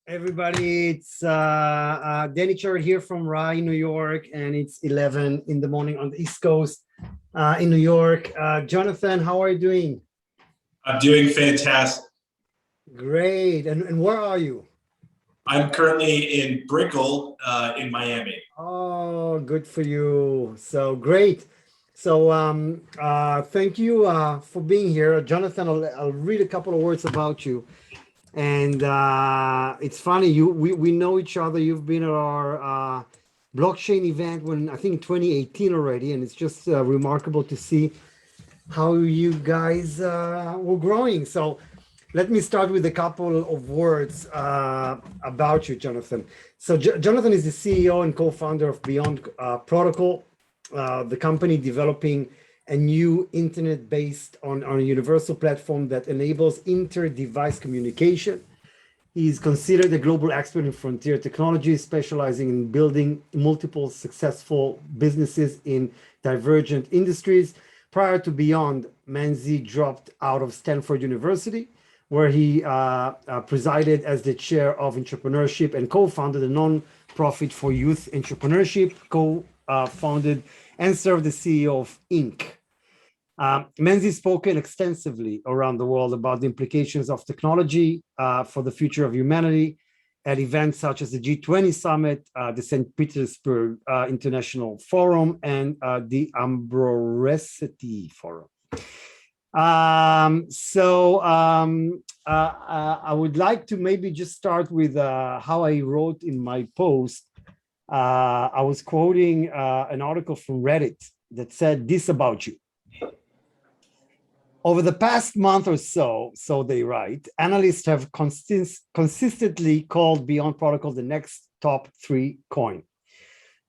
Everybody, it's Danny Chard here from Rye, New York, and it's 11 in the morning on the East Coast in New York. Jonathan, how are you doing? I'm doing fantastic. Great. And where are you? I'm currently in Brickell in Miami. Oh, good for you. So great. So thank you for being here. Jonathan, I'll read a couple of words about you. And it's funny, we know each other. You've been at our blockchain event when I think 2018 already, and it's just remarkable to see how you guys were growing. So let me start with a couple of words about you, Jonathan. So Jonathan is the CEO and co-founder of Beyond Protocol, the company developing a new internet based on a universal platform that enables inter-device communication. He's considered a global expert in frontier technology, specializing in building multiple successful businesses in divergent industries. Prior to Beyond, Manzi dropped out of Stanford University, where he presided as the chair of entrepreneurship and co-founded a non-profit for youth entrepreneurship, co-founded and served as CEO of Inc. Manzi spoken extensively around the world about the implications of technology for the future of humanity at events such as the G20 Summit, the St. Petersburg International Forum, and the Ambroresity Forum. I would like to maybe just start with how I wrote in my post. I was quoting an article from Reddit that said this about you. Over the past month or so they write, analysts have consistently called Beyond Protocol the next top 3 coin.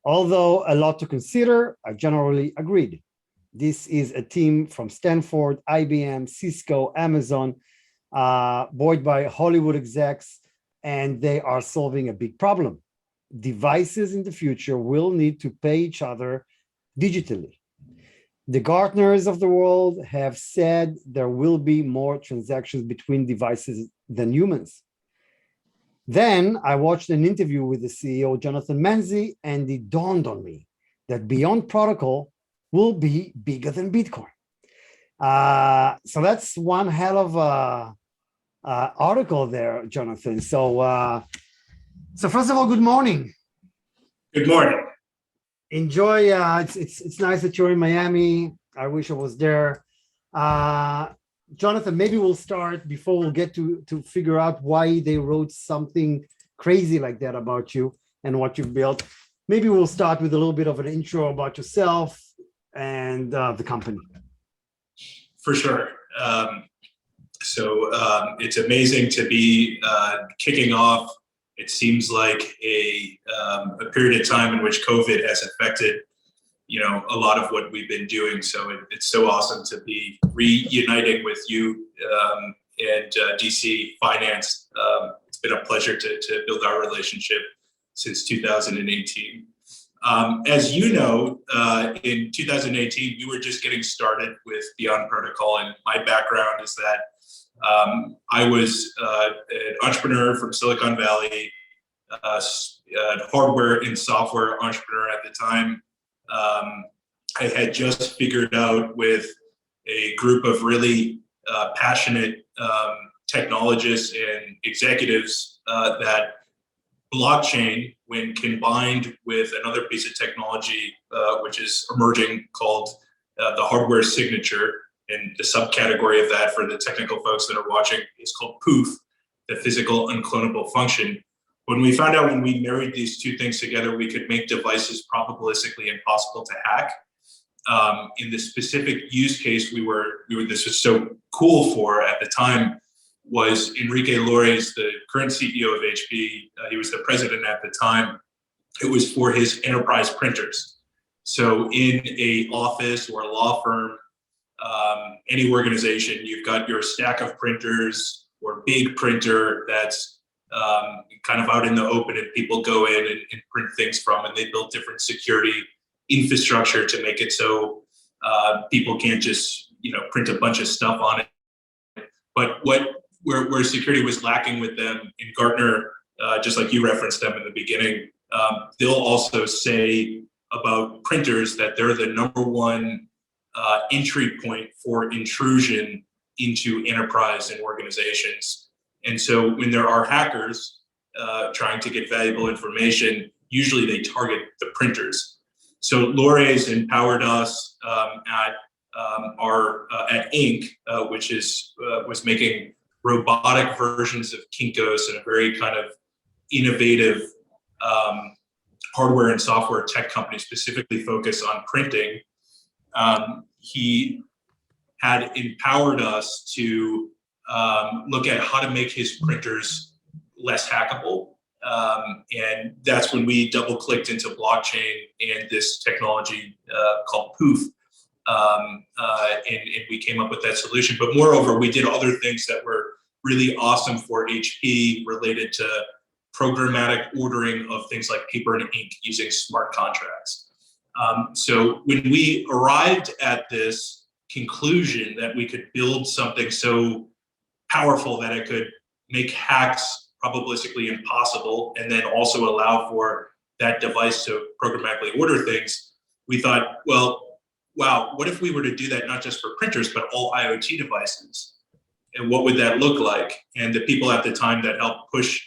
Although a lot to consider, I generally agreed. This is a team from Stanford, IBM, Cisco, Amazon, buoyed by Hollywood execs, and they are solving a big problem. Devices in the future will need to pay each other digitally. The Gartners of the world have said there will be more transactions between devices than humans. Then I watched an interview with the CEO, Jonathan Manzi, and it dawned on me that Beyond Protocol will be bigger than Bitcoin. So that's one hell of a article there, Jonathan. So first of all, good morning. Good morning. Enjoy. It's nice that you're in Miami. I wish I was there. Jonathan, maybe we'll start before we'll get to figure out why they wrote something crazy like that about you and what you've built. Maybe we'll start with a little bit of an intro about yourself and the company. For sure. It's amazing to be kicking off. It seems like a period of time in which COVID has affected, a lot of what we've been doing. So it's so awesome to be reuniting with you and DC Finance. It's been a pleasure to build our relationship since 2018. As you know, in 2018, we were just getting started with Beyond Protocol, and my background is that I was an entrepreneur from Silicon Valley, hardware and software entrepreneur at the time. I had just figured out with a group of really passionate technologists and executives that blockchain, when combined with another piece of technology, which is emerging called the hardware signature, and the subcategory of that for the technical folks that are watching is called POOF, the physical unclonable function. When we found out when we married these two things together, we could make devices probabilistically impossible to hack. In the specific use case this was so cool for at the time was Enrique Lores, the current CEO of HP. He was the president at the time. It was for his enterprise printers. So in a office or a law firm, any organization, you've got your stack of printers or big printer that's kind of out in the open, and people go in and print things from, and they built different security infrastructure to make it so people can't just print a bunch of stuff on it. But where security was lacking with them in Gartner, just like you referenced them in the beginning, they'll also say about printers that they're the number one entry point for intrusion into enterprise and organizations. And so when there are hackers trying to get valuable information, usually they target the printers. So Lore's empowered us at Inc., which was making robotic versions of Kinko's and a very kind of innovative hardware and software tech company specifically focused on printing. He had empowered us to look at how to make his printers less hackable. And that's when we double clicked into blockchain and this technology called Poof. And we came up with that solution. But moreover, we did other things that were really awesome for HP related to programmatic ordering of things like paper and ink using smart contracts. So when we arrived at this conclusion that we could build something so powerful that it could make hacks probabilistically impossible and then also allow for that device to programmatically order things, we thought, well, wow, what if we were to do that not just for printers, but all IoT devices? And what would that look like? And the people at the time that helped push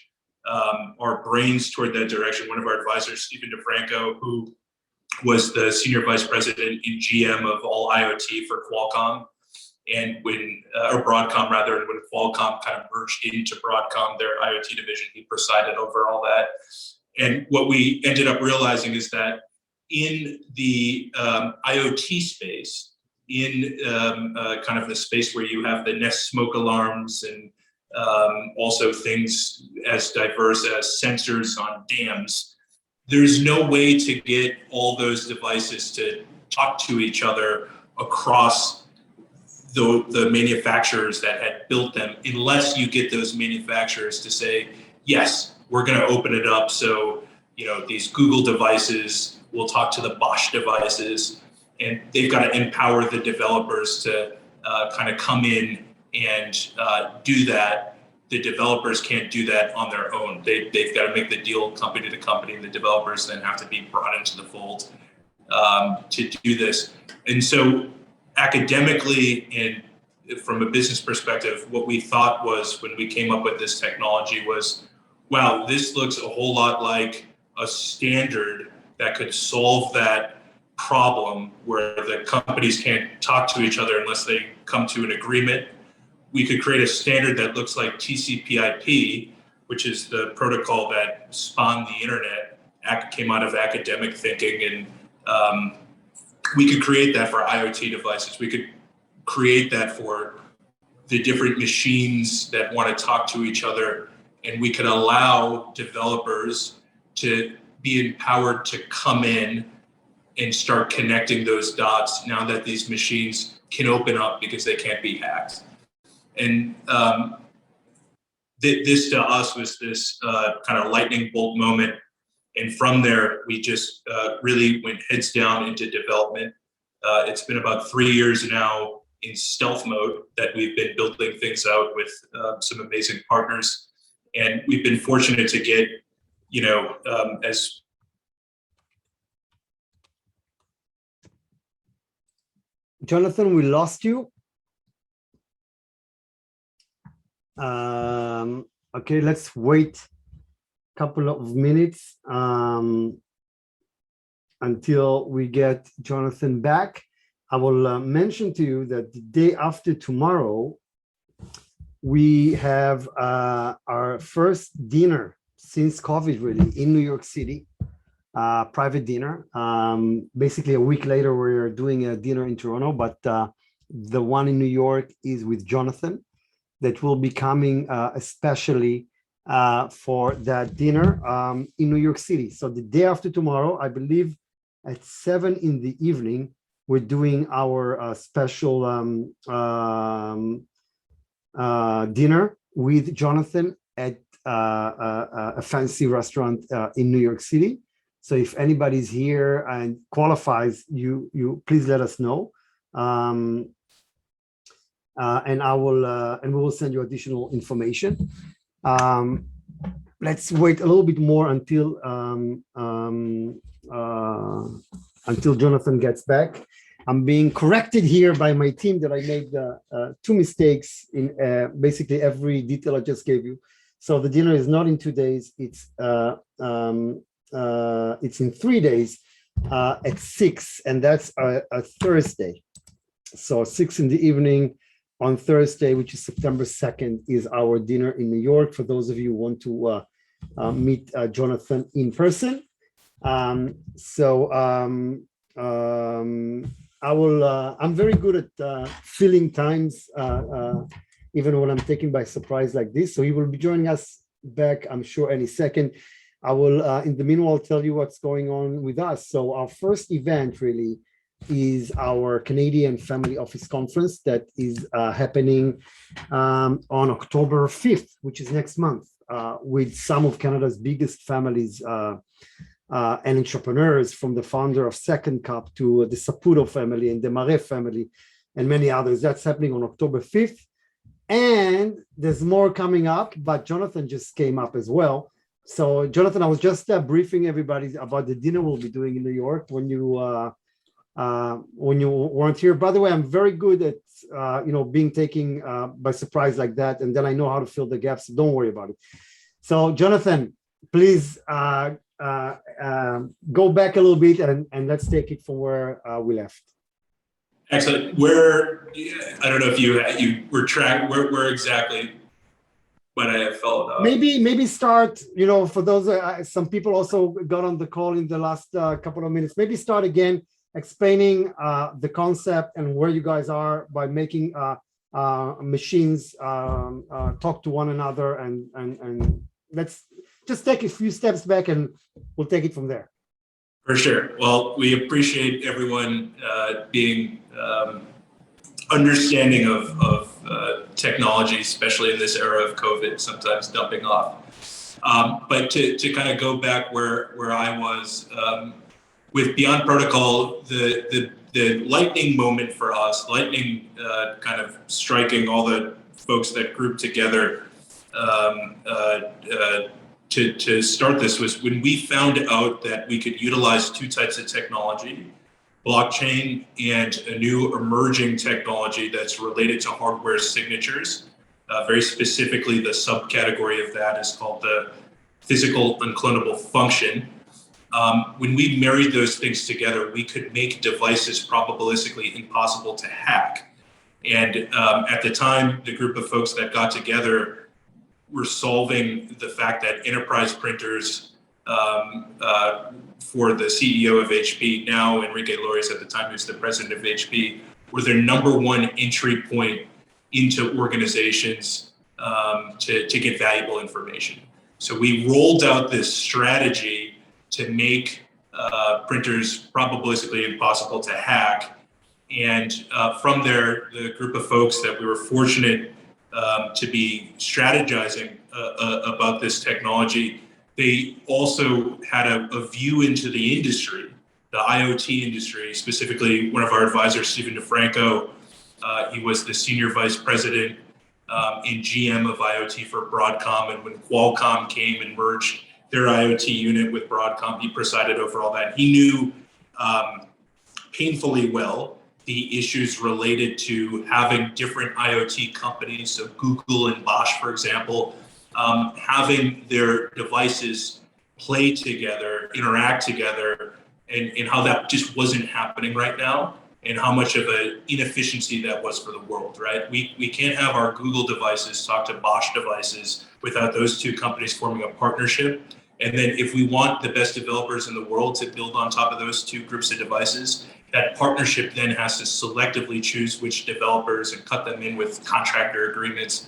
our brains toward that direction, one of our advisors, Stephen DeFranco, who was the senior vice president in GM of all IoT for Qualcomm, and or Broadcom rather, and when Qualcomm kind of merged into Broadcom, their IoT division, he presided over all that. And what we ended up realizing is that in the IoT space, in kind of the space where you have the Nest smoke alarms and also things as diverse as sensors on dams, there's no way to get all those devices to talk to each other across the manufacturers that had built them, unless you get those manufacturers to say, yes, we're going to open it up so these Google devices will talk to the Bosch devices, and they've got to empower the developers to kind of come in and do that. The developers can't do that on their own. They've got to make the deal company to company, and the developers then have to be brought into the fold to do this. And so academically and from a business perspective, what we thought was when we came up with this technology was, wow, this looks a whole lot like a standard that could solve that problem where the companies can't talk to each other unless they come to an agreement. We could create a standard that looks like TCP/IP, which is the protocol that spawned the internet, came out of academic thinking, and we could create that for IoT devices. We could create that for the different machines that want to talk to each other, and we could allow developers to be empowered to come in and start connecting those dots now that these machines can open up because they can't be hacked. And this to us was this kind of lightning bolt moment. And from there, we just really went heads down into development. It's been about 3 years now in stealth mode that we've been building things out with some amazing partners. And we've been fortunate to get, as Jonathan, we lost you. Okay, let's wait a couple of minutes until we get Jonathan back. I will mention to you that the day after tomorrow, we have our first dinner since COVID, really, in New York City, private dinner. Basically, a week later, we're doing a dinner in Toronto, but the one in New York is with Jonathan, that will be coming especially for that dinner in New York City. So the day after tomorrow, I believe at 7 p.m, we're doing our special dinner with Jonathan at a fancy restaurant in New York City. So if anybody's here and qualifies, you please let us know. And we will send you additional information. let's wait a little bit more until Jonathan gets back. I'm being corrected here by my team that I made two mistakes in basically every detail I just gave you. So the dinner is not in 2 days; it's in 3 days at 6, and that's a Thursday. So 6 in the evening on Thursday, which is September 2nd, is our dinner in New York. For those of you who want to meet Jonathan in person. I'm very good at filling times, even when I'm taken by surprise like this. So he will be joining us back, I'm sure, any second. I will, in the meanwhile, tell you what's going on with us. So our first event really is our Canadian Family Office Conference that is happening on October 5th, which is next month, with some of Canada's biggest families and entrepreneurs, from the founder of Second Cup to the Saputo family and the Marais family and many others. That's happening on October 5th. And there's more coming up, but Jonathan just came up as well. So Jonathan, I was just briefing everybody about the dinner we'll be doing in New York when you weren't here. By the way, I'm very good at being taken by surprise like that, and then I know how to fill the gaps. So don't worry about it. So Jonathan, please go back a little bit and let's take it from where we left. Excellent. I don't know if you were tracked where exactly when I followed up. Maybe start, for those, some people also got on the call in the last couple of minutes, maybe start again explaining the concept and where you guys are by making machines talk to one another, and let's just take a few steps back and we'll take it from there. For sure. Well, we appreciate everyone being understanding of technology, especially in this era of COVID, sometimes dumping off. But to kind of go back where I was with Beyond Protocol, the lightning moment for us, lightning kind of striking all the folks that grouped together to start this was when we found out that we could utilize two types of technology, blockchain and a new emerging technology that's related to hardware signatures. Very specifically, the subcategory of that is called the physical unclonable function. When we married those things together, we could make devices probabilistically impossible to hack. And at the time, the group of folks that got together were solving the fact that enterprise printers for the CEO of HP, now Enrique Lores at the time, who's the president of HP, were their number one entry point into organizations to get valuable information. So we rolled out this strategy to make printers probabilistically impossible to hack. And from there, the group of folks that we were fortunate to be strategizing about this technology, they also had a view into the industry, the IoT industry, specifically one of our advisors, Stephen DeFranco. He was the senior vice president in GM of IoT for Broadcom. And when Qualcomm came and merged their IoT unit with Broadcom, he presided over all that. He knew painfully well the issues related to having different IoT companies, so Google and Bosch, for example, having their devices play together, interact together, and how that just wasn't happening right now, and how much of an inefficiency that was for the world, right? We can't have our Google devices talk to Bosch devices without those two companies forming a partnership. And then if we want the best developers in the world to build on top of those two groups of devices, that partnership then has to selectively choose which developers and cut them in with contractor agreements.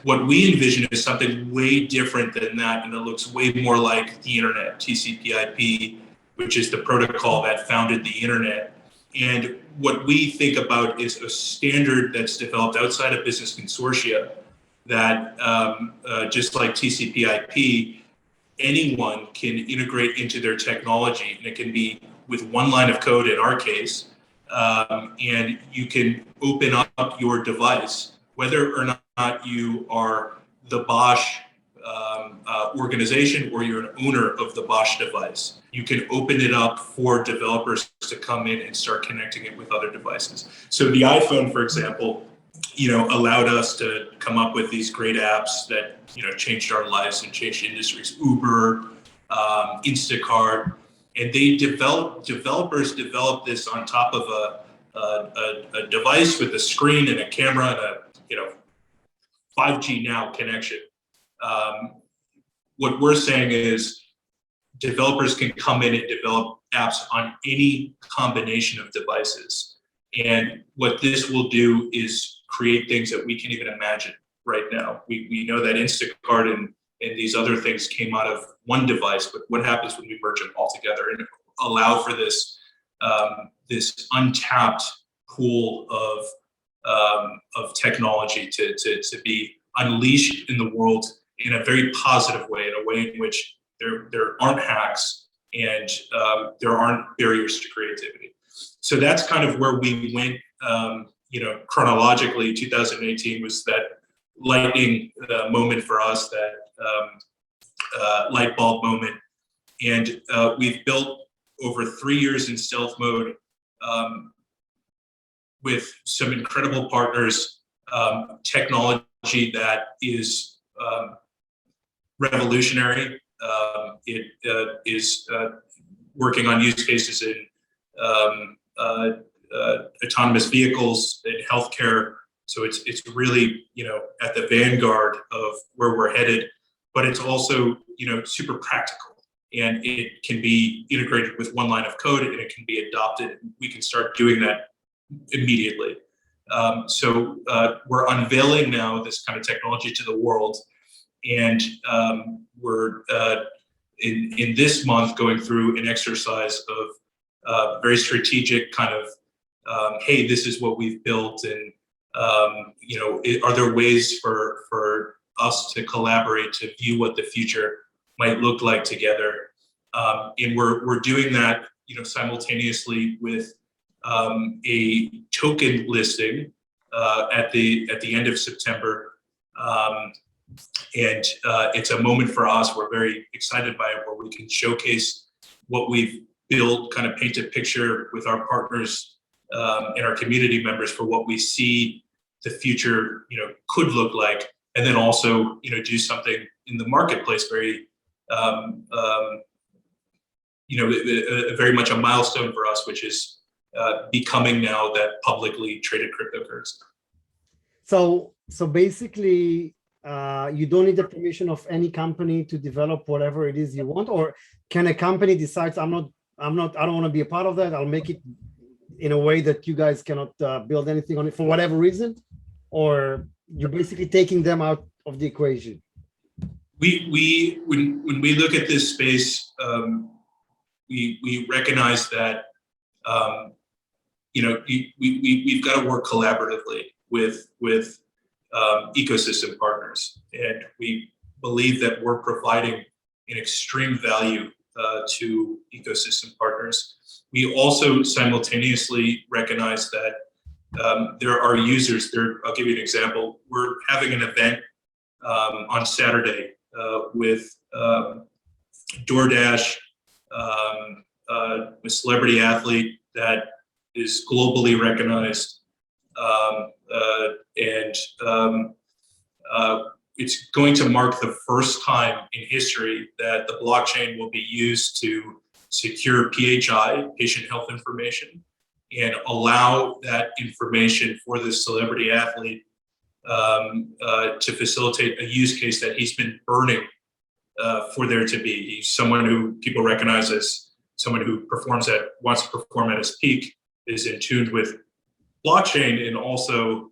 What we envision is something way different than that, and it looks way more like the internet, TCP/IP, which is the protocol that founded the internet. And what we think about is a standard that's developed outside of business consortia that, just like TCP/IP, anyone can integrate into their technology, and it can be with one line of code in our case, and you can open up your device, whether or not you are the Bosch organization or you're an owner of the Bosch device, you can open it up for developers to come in and start connecting it with other devices. So the iPhone, for example, allowed us to come up with these great apps that, changed our lives and changed industries. Uber, Instacart, and developers developed this on top of a device with a screen and a camera and a 5G now connection. What we're saying is developers can come in and develop apps on any combination of devices. And what this will do is create things that we can't even imagine right now. We know that Instacart and these other things came out of one device, but what happens when we merge them all together and allow for this this untapped pool of technology to be unleashed in the world in a very positive way, in a way in which there aren't hacks and there aren't barriers to creativity. So that's kind of where we went. Chronologically, 2018 was that lightning moment for us, that light bulb moment, and we've built over 3 years in stealth mode with some incredible partners, technology that is revolutionary. It is working on use cases in autonomous vehicles, in healthcare. So it's really at the vanguard of where we're headed, but it's also super practical, and it can be integrated with one line of code, and it can be adopted. We can start doing that immediately. So we're unveiling now this kind of technology to the world, and we're in this month going through an exercise of very strategic kind of hey, this is what we've built, and are there ways for us to collaborate to view what the future might look like together? And we're doing that simultaneously with a token listing at the end of September. And it's a moment for us. We're very excited by it, where we can showcase what we've built, kind of paint a picture with our partners and our community members for what we see the future could look like, and then also do something in the marketplace very very much a milestone for us, which is becoming now that publicly traded cryptocurrency. So basically, you don't need the permission of any company to develop whatever it is you want, or can a company decide I don't want to be a part of that, I'll make it in a way that you guys cannot build anything on it for whatever reason, or you're basically taking them out of the equation? When we look at this space, we recognize that we've got to work collaboratively with ecosystem partners, and we believe that we're providing an extreme value to ecosystem partners. We also simultaneously recognize that there are users there. I'll give you an example. We're having an event on Saturday with DoorDash, a celebrity athlete that is globally recognized, and it's going to mark the first time in history that the blockchain will be used to secure PHI, patient health information, and allow that information for this celebrity athlete to facilitate a use case that he's been burning for there to be. He's someone who people recognize as someone who wants to perform at his peak, is in tune with blockchain, and also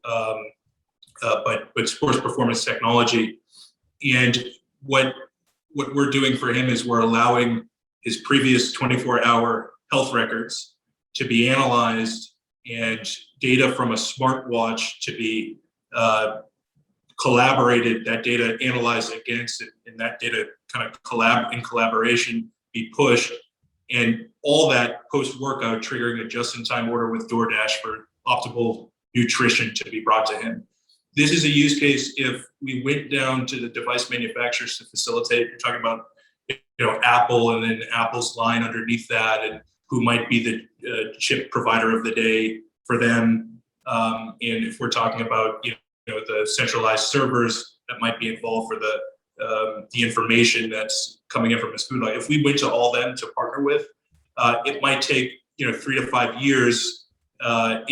but sports performance technology. And what we're doing for him is we're allowing his previous 24-hour health records to be analyzed, and data from a smartwatch to be collaborated, that data analyzed against it, and that data kind of in collaboration be pushed, and all that post-workout triggering a just-in-time order with DoorDash for optimal nutrition to be brought to him. this is a use case if we went down to the device manufacturers to facilitate. You're talking about, Apple and then Apple's line underneath that, and who might be the chip provider of the day for them. And if we're talking about, the centralized servers that might be involved for the information that's coming in from a spoon. Like if we went to all them to partner with, it might take 3 to 5 years. At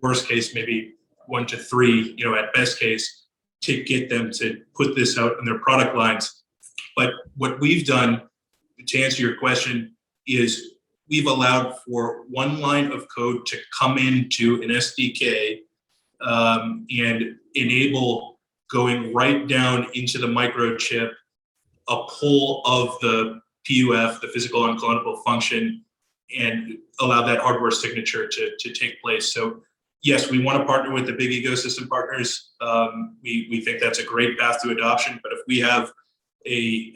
worst case, maybe 1 to 3. At best case, to get them to put this out in their product lines. But what we've done, to answer your question, is we've allowed for one line of code to come into an SDK and enable going right down into the microchip a pull of the PUF, the physical unclonable function, and allow that hardware signature to take place. So yes, we want to partner with the big ecosystem partners. We think that's a great path to adoption. But if we have a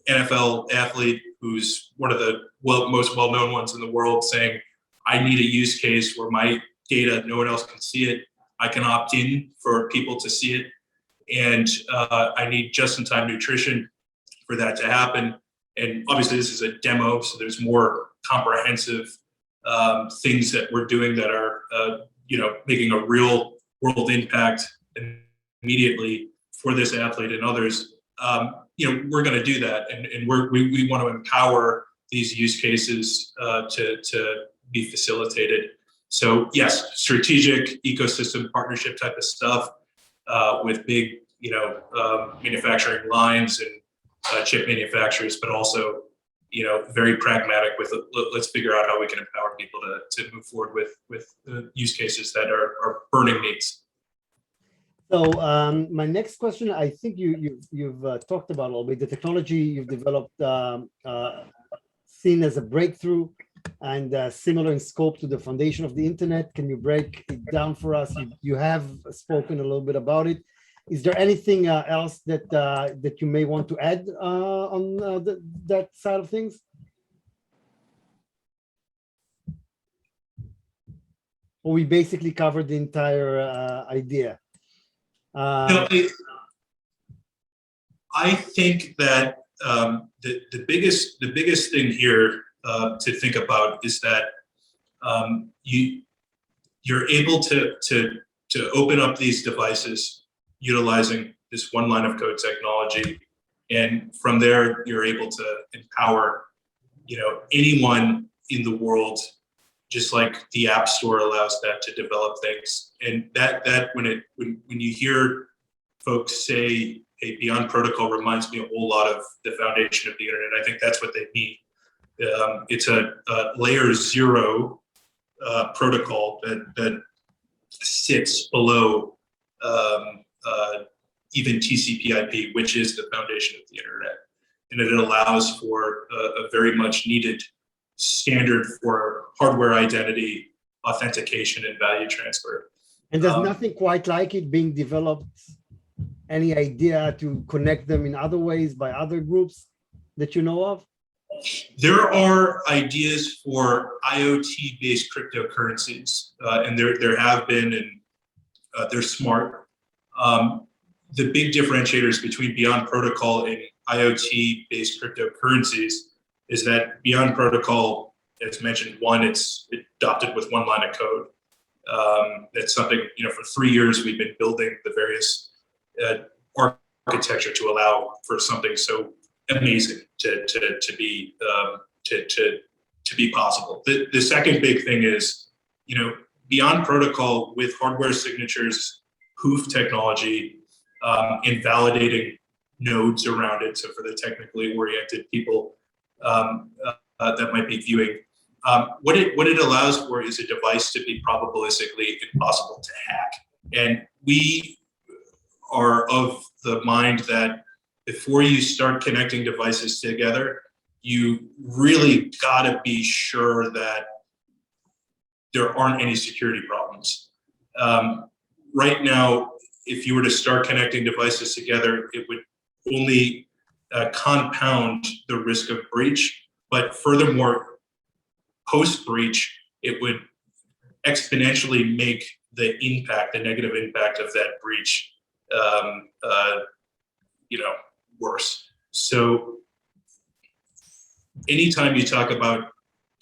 NFL athlete who's one of the most well-known ones in the world saying, I need a use case where my data, no one else can see it. I can opt in for people to see it. And I need just-in-time nutrition for that to happen. And obviously this is a demo, so there's more comprehensive things that we're doing that are, making a real world impact immediately for this athlete and others. We're going to do that, and we want to empower these use cases to be facilitated. So yes, strategic ecosystem partnership type of stuff with big, manufacturing lines and chip manufacturers, but also, very pragmatic with let's figure out how we can empower people to move forward with use cases that are burning needs. So my next question, I think you've talked about a little bit, the technology you've developed, seen as a breakthrough and similar in scope to the foundation of the internet. Can you break it down for us? You have spoken a little bit about it. Is there anything else that you may want to add on that side of things? Or we basically covered the entire idea? I think that the biggest thing here to think about is that you're able to open up these devices utilizing this one line of code technology, and from there you're able to empower anyone in the world, just like the App Store allows that to develop things. And that when you hear folks say, hey, Beyond Protocol reminds me a whole lot of the foundation of the internet, I think that's what they mean. It's a layer 0 protocol that sits below even TCP/IP, which is the foundation of the internet. And it allows for a very much needed standard for hardware identity, authentication, and value transfer. And there's nothing quite like it being developed? Any idea to connect them in other ways by other groups that you know of? There are ideas for IoT-based cryptocurrencies, and there have been, and they're smart. The big differentiators between Beyond Protocol and IoT-based cryptocurrencies is that Beyond Protocol, as mentioned, one, it's adopted with one line of code. That's something, for 3 years we've been building the various architecture to allow for something so amazing to be possible. The second big thing is, Beyond Protocol with hardware signatures, proof technology, and validating nodes around it. So for the technically oriented people that might be viewing, what it allows for is a device to be probabilistically impossible to hack. And we are of the mind that before you start connecting devices together, you really gotta be sure that there aren't any security problems. Right now, if you were to start connecting devices together, it would only compound the risk of breach. But furthermore, post-breach, it would exponentially make the negative impact of that breach, worse. So anytime you talk about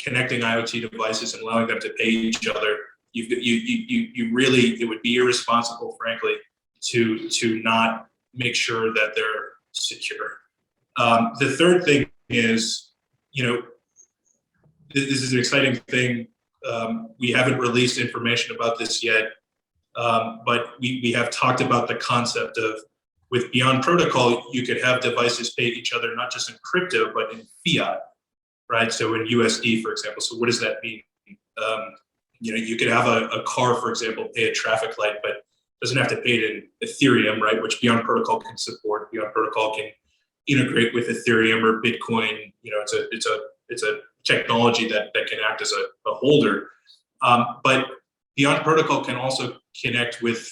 connecting IoT devices and allowing them to pay each other, you really, it would be irresponsible, frankly, to not make sure that they're secure. The third thing is, this is an exciting thing. We haven't released information about this yet, but we have talked about the concept of, with Beyond Protocol, you could have devices pay each other not just in crypto, but in fiat, right? So in USD, for example. So what does that mean? You could have a car, for example, pay a traffic light, but doesn't have to pay it in Ethereum, right? Which Beyond Protocol can support. Beyond Protocol can integrate with Ethereum or Bitcoin. It's a technology that can act as a holder. But Beyond Protocol can also connect with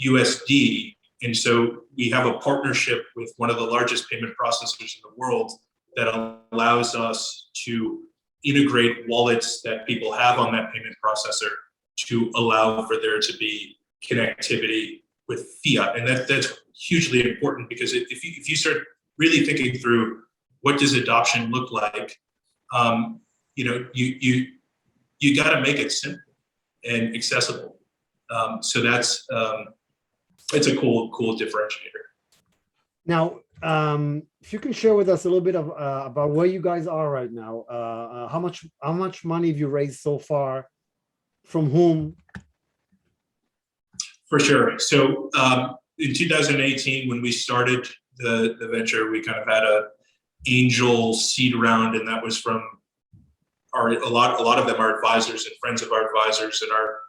USD. And so we have a partnership with one of the largest payment processors in the world that allows us to integrate wallets that people have on that payment processor to allow for there to be connectivity with fiat. And that's hugely important, because if you start really thinking through what does adoption look like, you got to make it simple and accessible. So that's it's a cool differentiator. Now, if you can share with us a little bit of about where you guys are right now, how much money have you raised so far, from whom? For sure. So in 2018, when we started the venture, we kind of had a angel seed round, and that was from a lot of them are advisors and friends of our advisors and our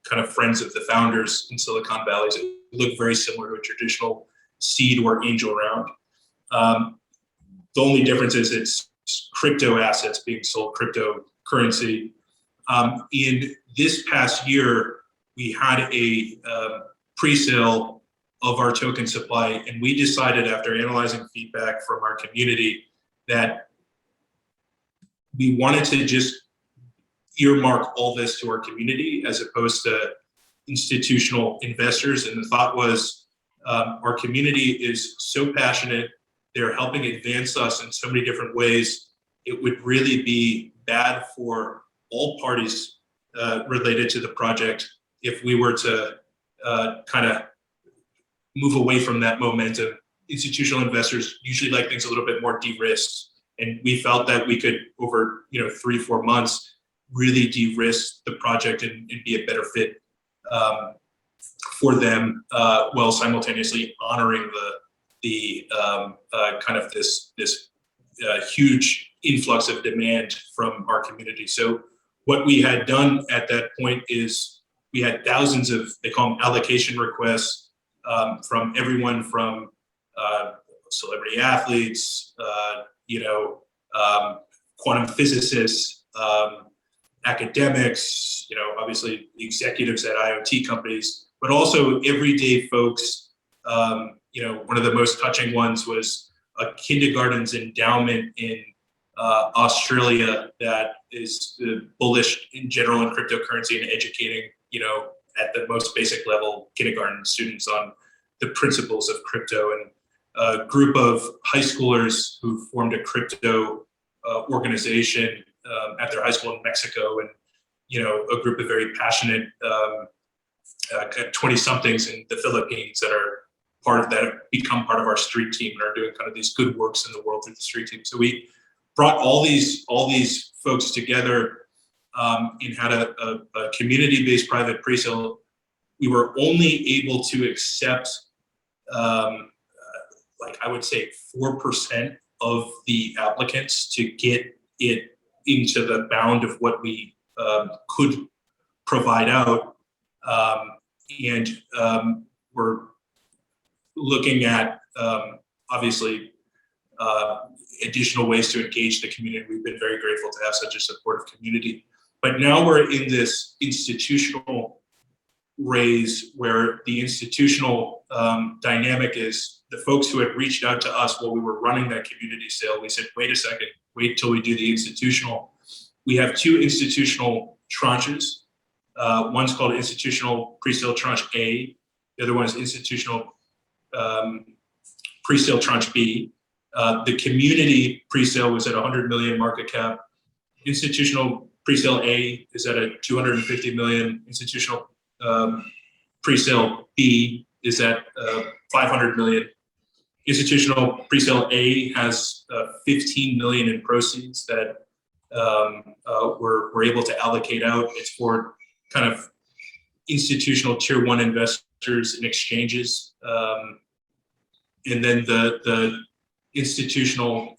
kind of friends of the founders in Silicon Valley. So it looked very similar to a traditional seed or angel round. The only difference is it's crypto assets being sold, cryptocurrency. In this past year, we had a pre-sale of our token supply, and we decided, after analyzing feedback from our community, that we wanted to just earmark all this to our community as opposed to institutional investors. And the thought was, our community is so passionate, they're helping advance us in so many different ways. It would really be bad for all parties related to the project if we were to kind of move away from that momentum. Institutional investors usually like things a little bit more de-risked, and we felt that we could, over 3-4 months, really de-risk the project and be a better fit for them, while simultaneously honoring the kind of this huge influx of demand from our community. So what we had done at that point is we had thousands of, they call them allocation requests, from everyone from celebrity athletes, quantum physicists, academics, obviously executives at IoT companies, but also everyday folks. One of the most touching ones was a kindergarten's endowment in Australia that is bullish in general in cryptocurrency and educating, at the most basic level, kindergarten students on the principles of crypto. And a group of high schoolers who formed a crypto organization at their high school in Mexico, and a group of very passionate 20-somethings in the Philippines that have become part of our street team and are doing kind of these good works in the world through the street team. So we brought all these folks together and had a community-based private pre-sale. We were only able to accept, I would say, 4% of the applicants to get it into the bound of what we could provide out. We're looking at, obviously, additional ways to engage the community. We've been very grateful to have such a supportive community. But now we're in this institutional raise where the institutional dynamic is the folks who had reached out to us while we were running that community sale. We said, wait a second, wait till we do the institutional. We have 2 institutional tranches. One's called institutional pre-sale tranche A. The other one is institutional pre-sale tranche B. The community pre-sale was at 100 million market cap. Institutional pre-sale A is at a 250 million. Institutional pre-sale B is at 500 million. Institutional pre-sale A has 15 million in proceeds that we're able to allocate out. It's for kind of institutional tier one investors and exchanges. And then the institutional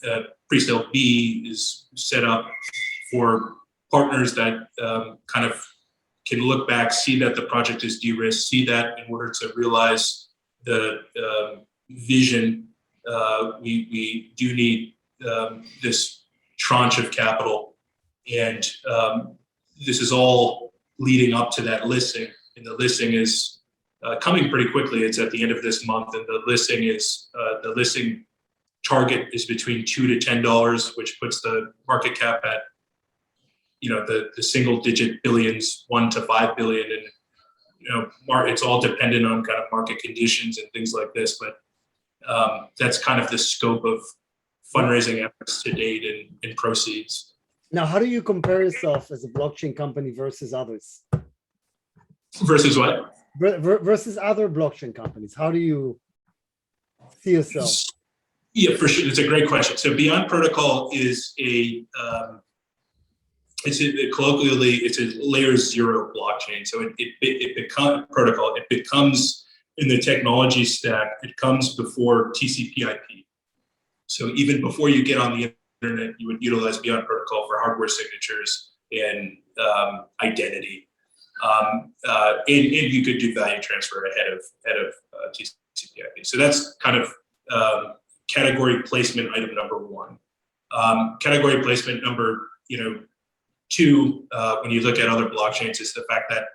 pre-sale B is set up for partners that kind of can look back, see that the project is de-risked, see that in order to realize the vision, we do need this tranche of capital. And this is all leading up to that listing. And the listing is coming pretty quickly. It's at the end of this month. And the listing is, the listing target is between $2 to $10, which puts the market cap at, the single digit billions, 1 to 5 billion. And, it's all dependent on kind of market conditions and things like this. But that's kind of the scope of fundraising efforts to date and proceeds. Now, how do you compare yourself as a blockchain company versus others? Versus what? Versus other blockchain companies. How do you see yourself? Yeah, for sure. It's a great question. So Beyond Protocol is colloquially, it's a layer 0 blockchain. So it becomes protocol. It becomes in the technology stack. It comes before TCP/IP. So even before you get on the internet, you would utilize Beyond Protocol for hardware signatures and identity. And you could do value transfer ahead of TCP/IP. So that's kind of category placement item number 1. Category placement number 2, when you look at other blockchains, is the fact that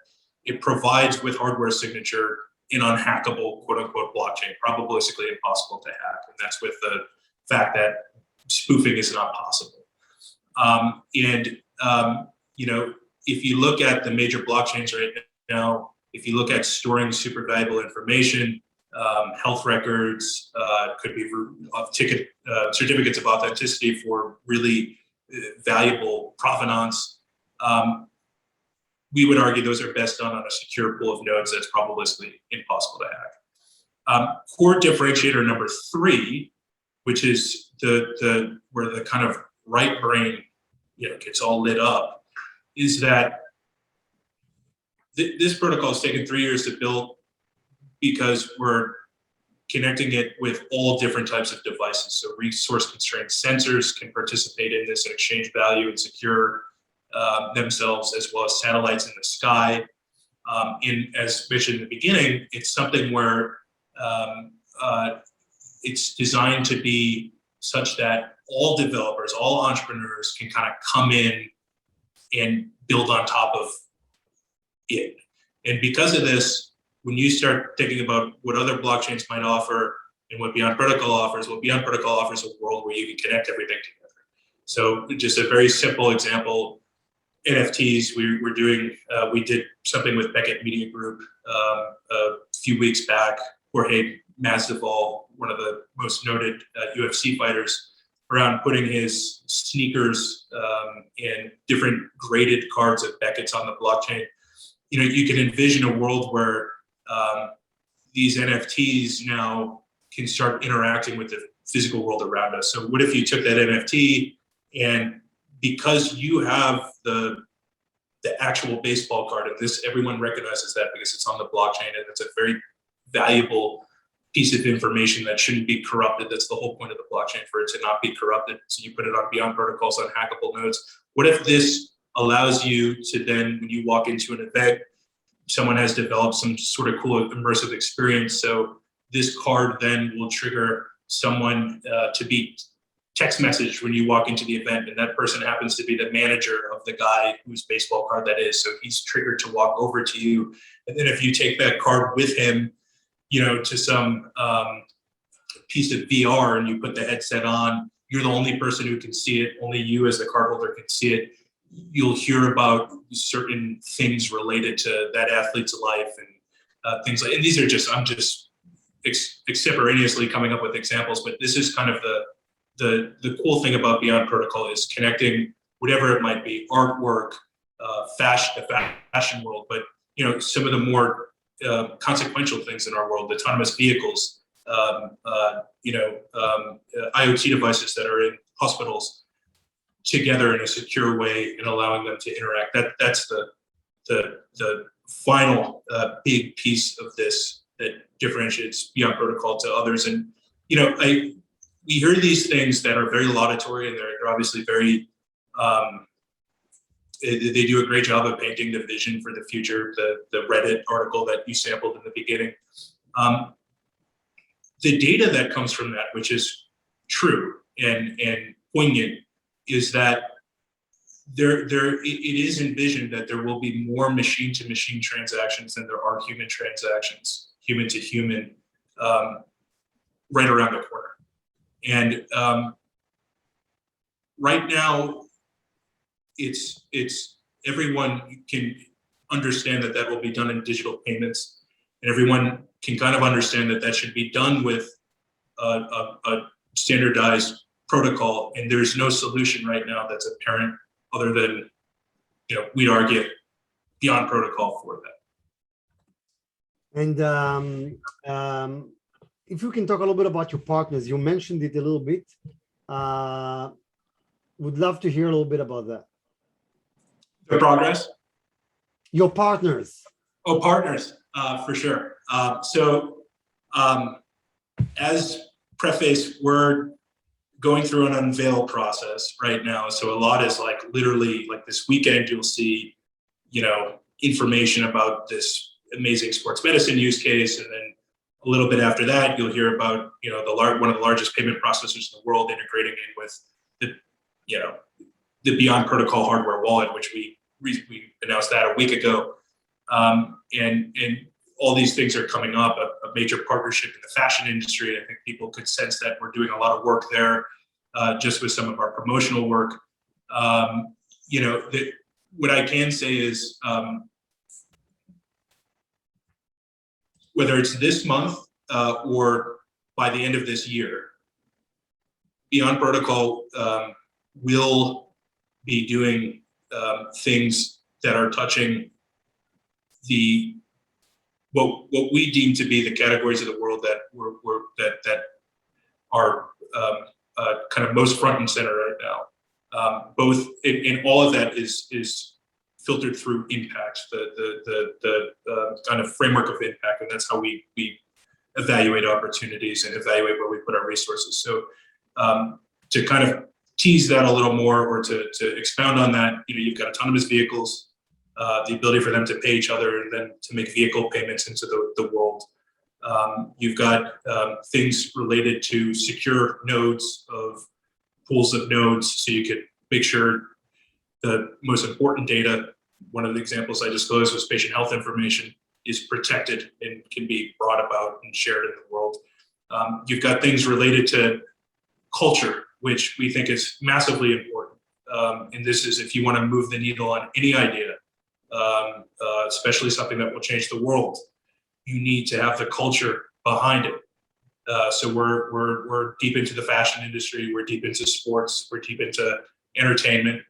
it provides with hardware signature an unhackable quote unquote blockchain, probabilistically impossible to hack, and that's with the fact that spoofing is not possible. If you look at the major blockchains right now, if you look at storing super valuable information, health records, could be certificates of authenticity for really valuable provenance. We would argue those are best done on a secure pool of nodes that's probabilistically impossible to hack. Core differentiator number 3, which is the where the kind of right brain gets all lit up, is that this protocol has taken 3 years to build because we're connecting it with all different types of devices. So resource constrained sensors can participate in this and exchange value and secure themselves, as well as satellites in the sky. And as mentioned in the beginning, it's something where it's designed to be such that all developers, all entrepreneurs can kind of come in and build on top of it. And because of this, when you start thinking about what other blockchains might offer and what Beyond Protocol offers a world where you can connect everything together. So just a very simple example, NFTs, we did something with Beckett Media Group a few weeks back. Jorge Masvidal, one of the most noted UFC fighters, around putting his sneakers and different graded cards of Beckett's on the blockchain. You can envision a world where these NFTs now can start interacting with the physical world around us. So what if you took that NFT and because you have the actual baseball card, and this everyone recognizes that because it's on the blockchain and it's a very valuable piece of information that shouldn't be corrupted. That's the whole point of the blockchain, for it to not be corrupted. So you put it on Beyond Protocols, on hackable nodes. What if this allows you to then, when you walk into an event, someone has developed some sort of cool immersive experience. So this card then will trigger someone to be text messaged when you walk into the event, and that person happens to be the manager of the guy whose baseball card that is. So he's triggered to walk over to you. And then if you take that card with him, to some piece of VR and you put the headset on, you're the only person who can see it. Only you as the cardholder can see it. you'll hear about certain things related to that athlete's life and things like. And these are just I'm just extemporaneously coming up with examples, but this is kind of the cool thing about Beyond Protocol is connecting whatever it might be, artwork, the fashion world, but some of the more consequential things in our world, autonomous vehicles, IoT devices that are in hospitals together in a secure way and allowing them to interact. That's the final big piece of this that differentiates Beyond Protocol to others. And we hear these things that are very laudatory, and they're obviously very they do a great job of painting the vision for the future. The Reddit article that you sampled in the beginning, the data that comes from that, which is true and poignant, is that it is envisioned that there will be more machine-to-machine transactions than there are human transactions, human to human, right around the corner. And right now, it's everyone can understand that will be done in digital payments, and everyone can kind of understand that should be done with a standardized protocol. And there's no solution right now that's apparent other than we'd argue Beyond Protocol for that. And if you can talk a little bit about your partners, you mentioned it a little bit. Would love to hear a little bit about that. The progress? Your partners. Oh, partners, for sure. As preface, we're going through an unveil process right now. So a lot is literally this weekend, you'll see, information about this amazing sports medicine use case. And then a little bit after that, you'll hear about, one of the largest payment processors in the world integrating in with the Beyond Protocol hardware wallet, which we announced that a week ago. And all these things are coming up, a major partnership in the fashion industry. I think people could sense that we're doing a lot of work there, just with some of our promotional work. What I can say is, whether it's this month or by the end of this year, Beyond Protocol will be doing things that are touching what we deem to be the categories of the world that that are kind of most front and center right now. Both in all of that is filtered through impact, the kind of framework of impact, and that's how we evaluate opportunities and evaluate where we put our resources. So to kind of tease that a little more, or to expound on that, you've got autonomous vehicles, the ability for them to pay each other and then to make vehicle payments into the world. You've got things related to secure nodes of pools of nodes, so you could make sure the most important data, one of the examples I disclosed was patient health information, is protected and can be brought about and shared in the world. You've got things related to culture, which we think is massively important. And this is if you want to move the needle on any idea, especially something that will change the world, you need to have the culture behind it. So we're deep into the fashion industry, we're deep into sports, we're deep into entertainment.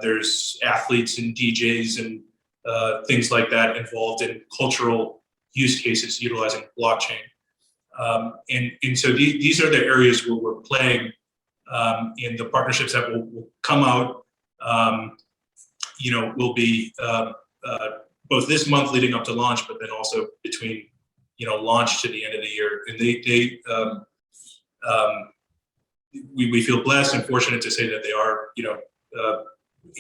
There's athletes and DJs and things like that involved in cultural use cases utilizing blockchain. And so these are the areas where we're playing in the partnerships that will come out. Will be both this month leading up to launch, but then also between launch to the end of the year. And we feel blessed and fortunate to say that they are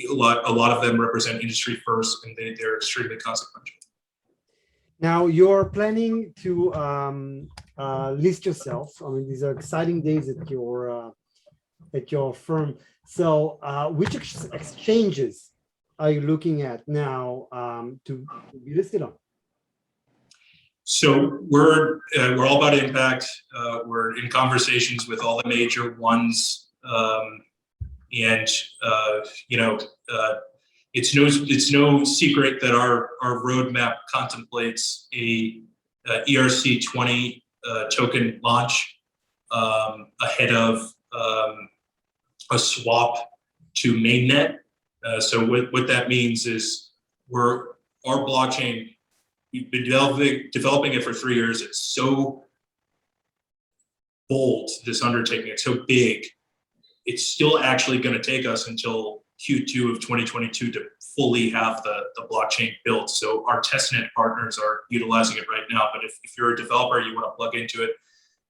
a lot of them represent industry first, and they're extremely consequential. Now you're planning to list yourself. I mean, these are exciting days at your firm. So which exchanges are you looking at now to be listed on? So we're all about impact. We're in conversations with all the major ones. And you know, it's no secret that our roadmap contemplates a ERC20 token launch ahead of a swap to mainnet. So what that means is our blockchain, we've been developing it for 3 years. It's so bold, this undertaking, it's so big. It's still actually going to take us until Q2 of 2022 to fully have the blockchain built. So our testnet partners are utilizing it right now. But if you're a developer, you want to plug into it,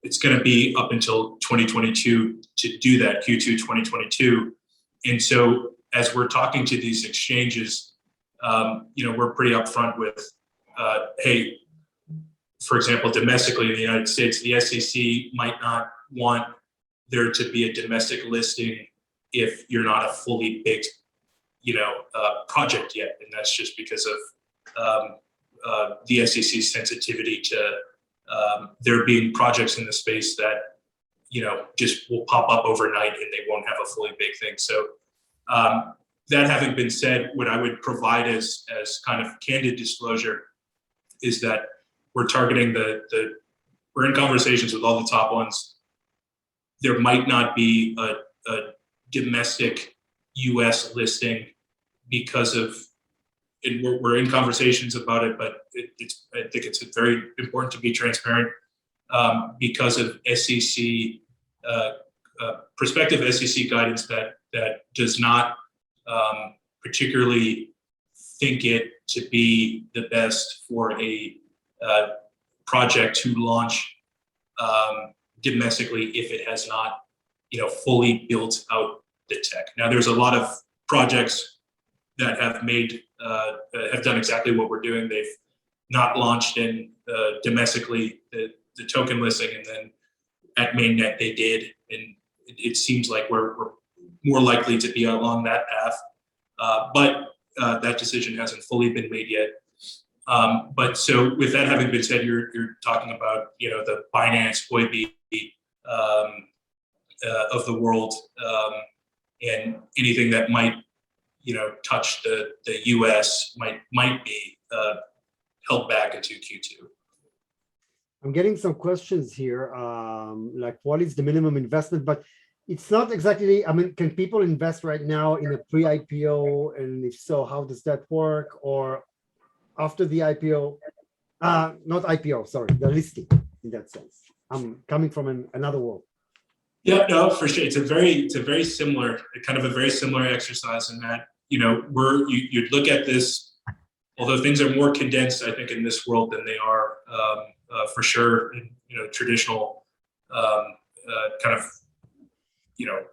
it's going to be up until 2022 to do that, Q2 2022. And so as we're talking to these exchanges, you know, we're pretty upfront with, hey, for example, domestically in the United States, the SEC might not want there to be a domestic listing if you're not a fully baked, you know, project yet, and that's just because of the SEC's sensitivity to there being projects in the space that, you know, just will pop up overnight and they won't have a fully baked thing. So that having been said, what I would provide as kind of candid disclosure is that we're targeting we're in conversations with all the top ones. There might not be a domestic US listing because of, and we're in conversations about it, but I think it's very important to be transparent because of SEC, prospective SEC guidance that does not particularly think it to be the best for a project to launch domestically if it has not, you know, fully built out the tech. Now, there's a lot of projects that have made have done exactly what we're doing. They've not launched in domestically the token listing, and then at mainnet they did, and it seems like we're more likely to be along that path. But that decision hasn't fully been made yet. But so with that having been said, you're talking about, you know, the Binance, Huobi of the world, and anything that might, you know, touch the US might be held back into Q2. I'm getting some questions here, like what is the minimum investment? But it's not exactly, I mean, can people invest right now in a pre-IPO? And if so, how does that work? Or after the IPO, not IPO, sorry, the listing in that sense. I'm coming from another world. Yeah, no, for sure. It's a very similar, kind of a very similar exercise in that, you know, you'd look at this, although things are more condensed, I think, in this world than they are for sure in, you know, traditional kind of, you know,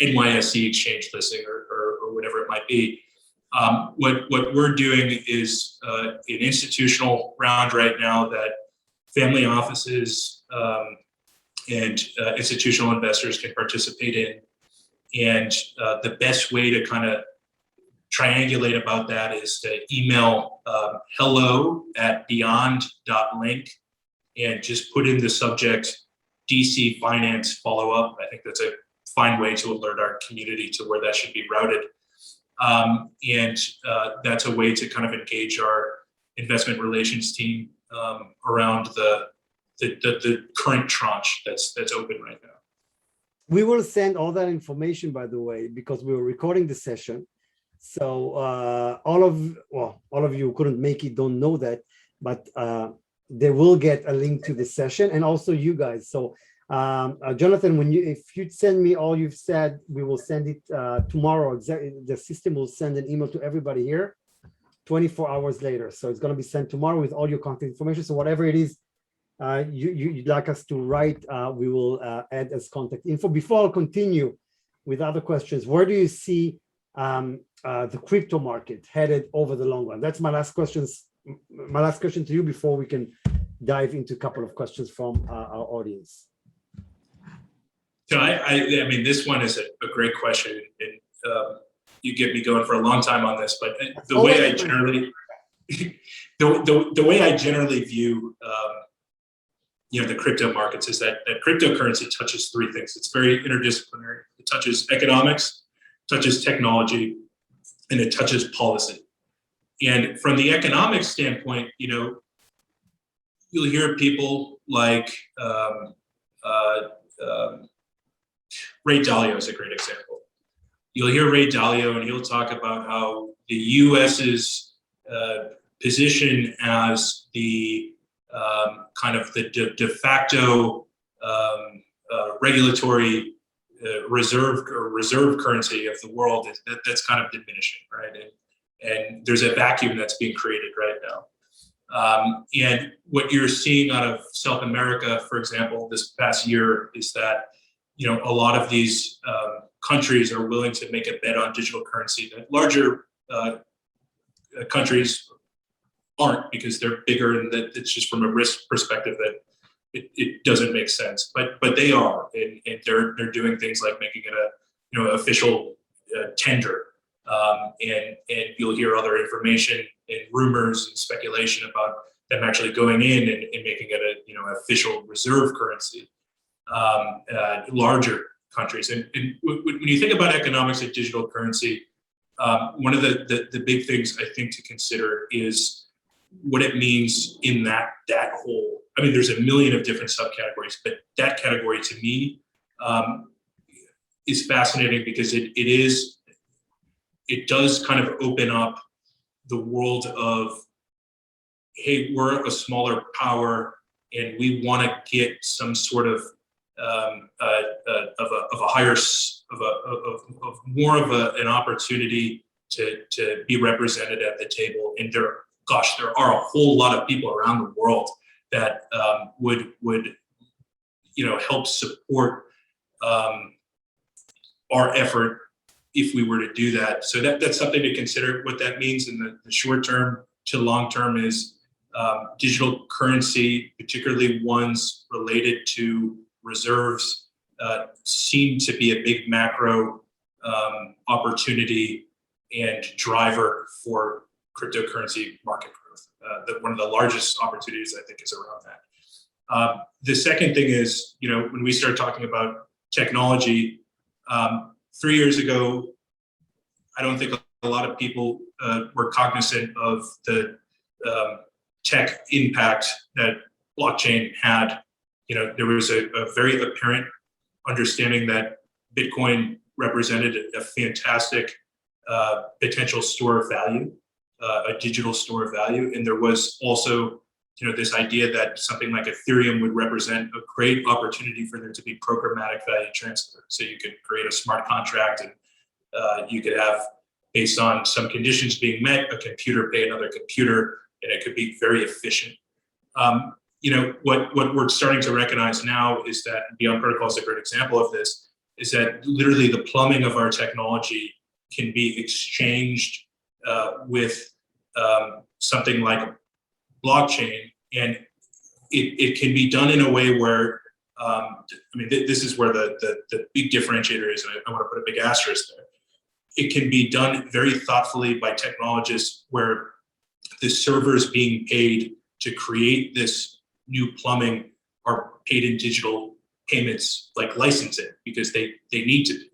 NYSE exchange listing or whatever it might be. What we're doing is an institutional round right now that family offices and institutional investors can participate in. And the best way to kind of triangulate about that is to email hello@beyond.link and just put in the subject DC Finance follow-up. I think that's a fine way to alert our community to where that should be routed. And that's a way to kind of engage our investment relations team around the current tranche that's open right now. We will send all that information, by the way, because we were recording the session. So all of you who couldn't make it don't know that, but they will get a link to the session, and also you guys. So Jonathan, if you'd send me all you've said, we will send it tomorrow. The system will send an email to everybody here 24 hours later. So it's going to be sent tomorrow with all your contact information. So whatever it is you'd like us to write, we will add as contact info. Before I'll continue with other questions, where do you see the crypto market headed over the long run? That's my last question to you before we can dive into a couple of questions from our audience. So I mean, this one is a great question, and you get me going for a long time on this. But the way I generally, the way I generally view, you know, the crypto markets is that cryptocurrency touches three things. It's very interdisciplinary. It touches economics, touches technology, and it touches policy. And from the economic standpoint, you'll hear people like Ray Dalio is a great example. You'll hear Ray Dalio, and he'll talk about how the U.S.'s position as the kind of the de facto regulatory reserve currency of the world that's kind of diminishing, right? And there's a vacuum that's being created right now. And what you're seeing out of South America, for example, this past year is that a lot of these countries are willing to make a bet on digital currency that larger countries aren't, because they're bigger, and that it's just from a risk perspective that it doesn't make sense. But they are, and they're doing things like making it a official tender, and you'll hear other information and rumors and speculation about them actually going in and making it a official reserve currency. Larger countries, and when you think about economics of digital currency, one of the big things I think to consider is what it means in that whole. I mean, there's a million of different subcategories, but that category to me is fascinating because it does kind of open up the world of, hey, we're a smaller power and we want to get some sort of an opportunity to be represented at the table. And there are a whole lot of people around the world that would help support our effort if we were to do that. So that's something to consider. What that means in the short term to long term is digital currency, particularly ones related to reserves, seem to be a big macro opportunity and driver for cryptocurrency market growth. One of the largest opportunities, I think, is around that. The second thing is, when we start talking about technology, 3 years ago, I don't think a lot of people were cognizant of the tech impact that blockchain had. There was a very apparent understanding that Bitcoin represented a fantastic potential store of value, a digital store of value. And there was also, this idea that something like Ethereum would represent a great opportunity for there to be programmatic value transfer. So you could create a smart contract, and you could have, based on some conditions being met, a computer pay another computer, and it could be very efficient. What we're starting to recognize now is that Beyond Protocol is a great example of this, is that literally the plumbing of our technology can be exchanged with something like blockchain, and it can be done in a way where, this is where the big differentiator is, and I want to put a big asterisk there. It can be done very thoughtfully by technologists, where the servers being paid to create this new plumbing are paid in digital payments, like licensing, because they need to be.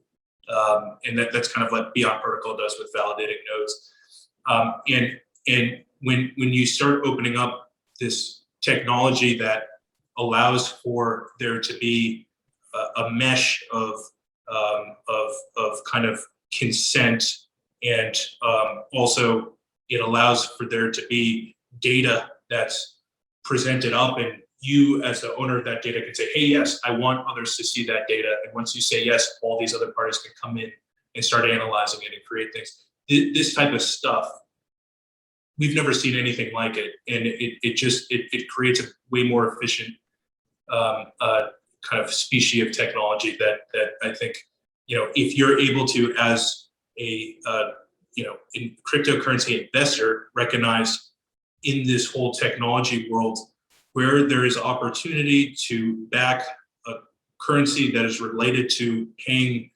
And that's kind of what Beyond Protocol does with validating nodes. And when you start opening up this technology that allows for there to be a mesh of kind of consent, and also it allows for there to be data that's presented up, and you as the owner of that data can say, hey, yes, I want others to see that data. And once you say yes, all these other parties can come in and start analyzing it and create things. This type of stuff, we've never seen anything like it. And it creates a way more efficient kind of species of technology that I think, if you're able to, as a in cryptocurrency investor, recognize in this whole technology world where there is opportunity to back a currency that is related to paying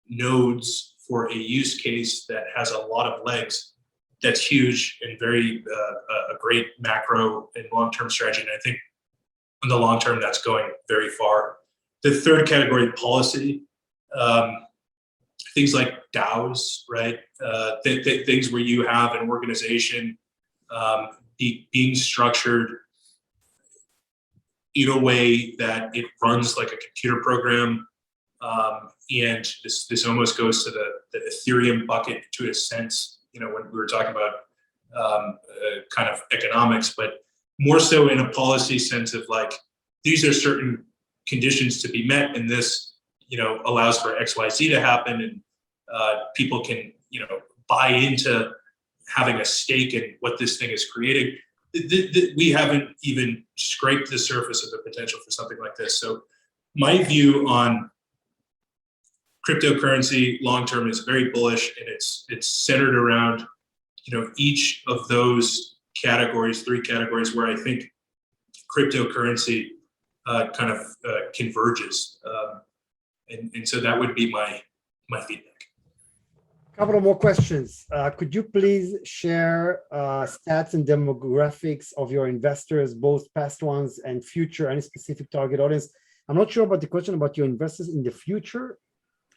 nodes for a use case that has a lot of legs, that's huge and very a great macro and long-term strategy. And I think in the long term, that's going very far. The third category, policy. I things like DAOs, right? Things where you have an organization being structured in a way that it runs like a computer program. And this almost goes to the Ethereum bucket to a sense, when we were talking about kind of economics, but more so in a policy sense of like, these are certain conditions to be met, and this, allows for XYZ to happen, and people can, buy into having a stake in what this thing is creating. We haven't even scraped the surface of the potential for something like this. So my view on cryptocurrency long-term is very bullish, and it's centered around, each of those categories, 3 categories where I think cryptocurrency kind of converges. And so that would be my feedback. A couple of more questions. Could you please share stats and demographics of your investors, both past ones and future, any specific target audience? I'm not sure about the question about your investors in the future,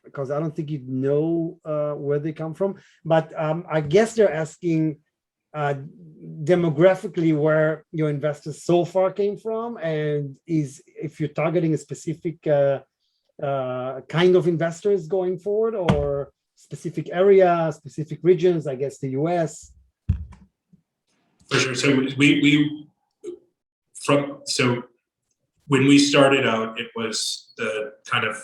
because I don't think you know where they come from. But I guess they're asking demographically where your investors so far came from, and if you're targeting a specific kind of investors going forward, or specific area, specific regions, I guess the US. For sure. So when we started out, it was the kind of,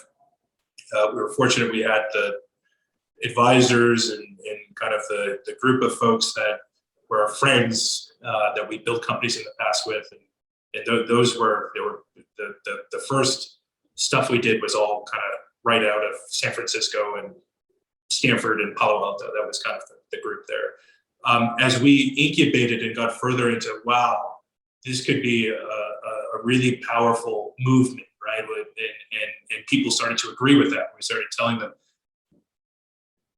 we were fortunate we had the advisors and kind of the group of folks that were our friends that we built companies in the past with. And those were the first stuff we did was all kind of right out of San Francisco and Stanford and Palo Alto. That was kind of the group there. As we incubated and got further into, wow, this could be a really powerful movement, right? And people started to agree with that. We started telling them.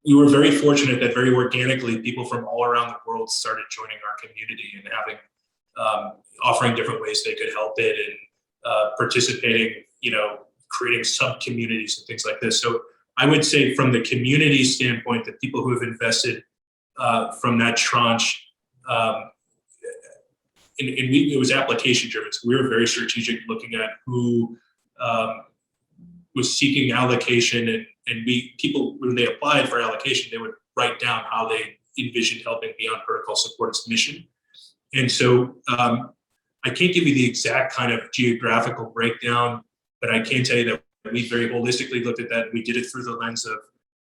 We were very fortunate that very organically people from all around the world started joining our community and having, offering different ways they could help it, and participating, creating sub-communities and things like this. So I would say from the community standpoint, the people who have invested from that tranche, it was application driven. So we were very strategic looking at who was seeking allocation, and people, when they applied for allocation, they would write down how they envisioned helping Beyond Protocol support its mission. And so I can't give you the exact kind of geographical breakdown, but I can tell you that we very holistically looked at that. We did it through the lens of,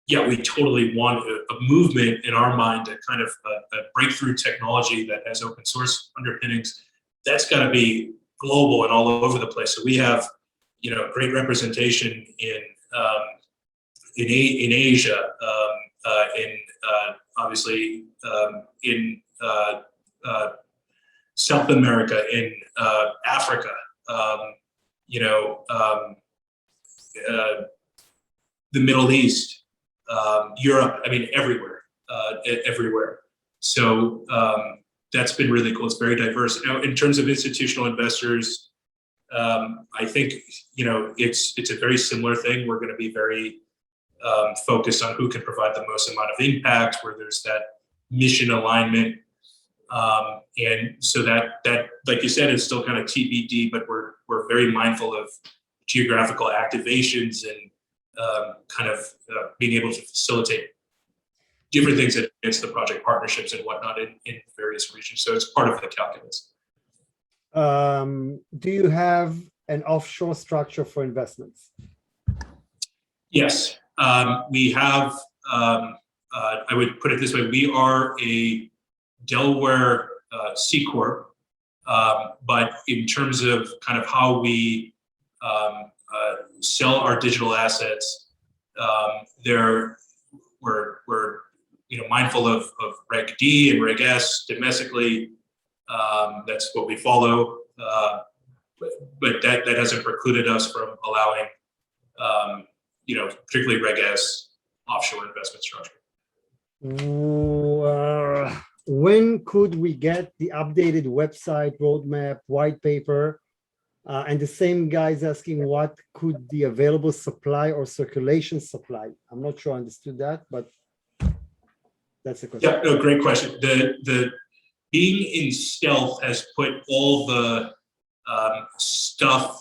we totally want a movement in our mind, a kind of a breakthrough technology that has open source underpinnings. That's got to be global and all over the place. So we have, great representation in Asia, obviously in South America, in Africa, the Middle East, Europe, everywhere, everywhere. So that's been really cool. It's very diverse. Now, in terms of institutional investors, I think, it's a very similar thing. We're going to be very focused on who can provide the most amount of impact, where there's that mission alignment. And so that, like you said, is still kind of TBD, but we're very mindful of geographical activations and kind of being able to facilitate different things that advance the project partnerships and whatnot in various regions. So it's part of the calculus. Do you have an offshore structure for investments? Yes, we have. I would put it this way: we are a Delaware C Corp, but in terms of kind of how we sell our digital assets, we're mindful of Reg D and Reg S domestically. That's what we follow, but that hasn't precluded us from allowing, particularly Reg S offshore investment structure. When could we get the updated website, roadmap, white paper, And the same guy is asking what could the available supply or circulation supply. I'm not sure I understood that, but that's the question. Yeah, no, great question. The being in stealth has put all the stuff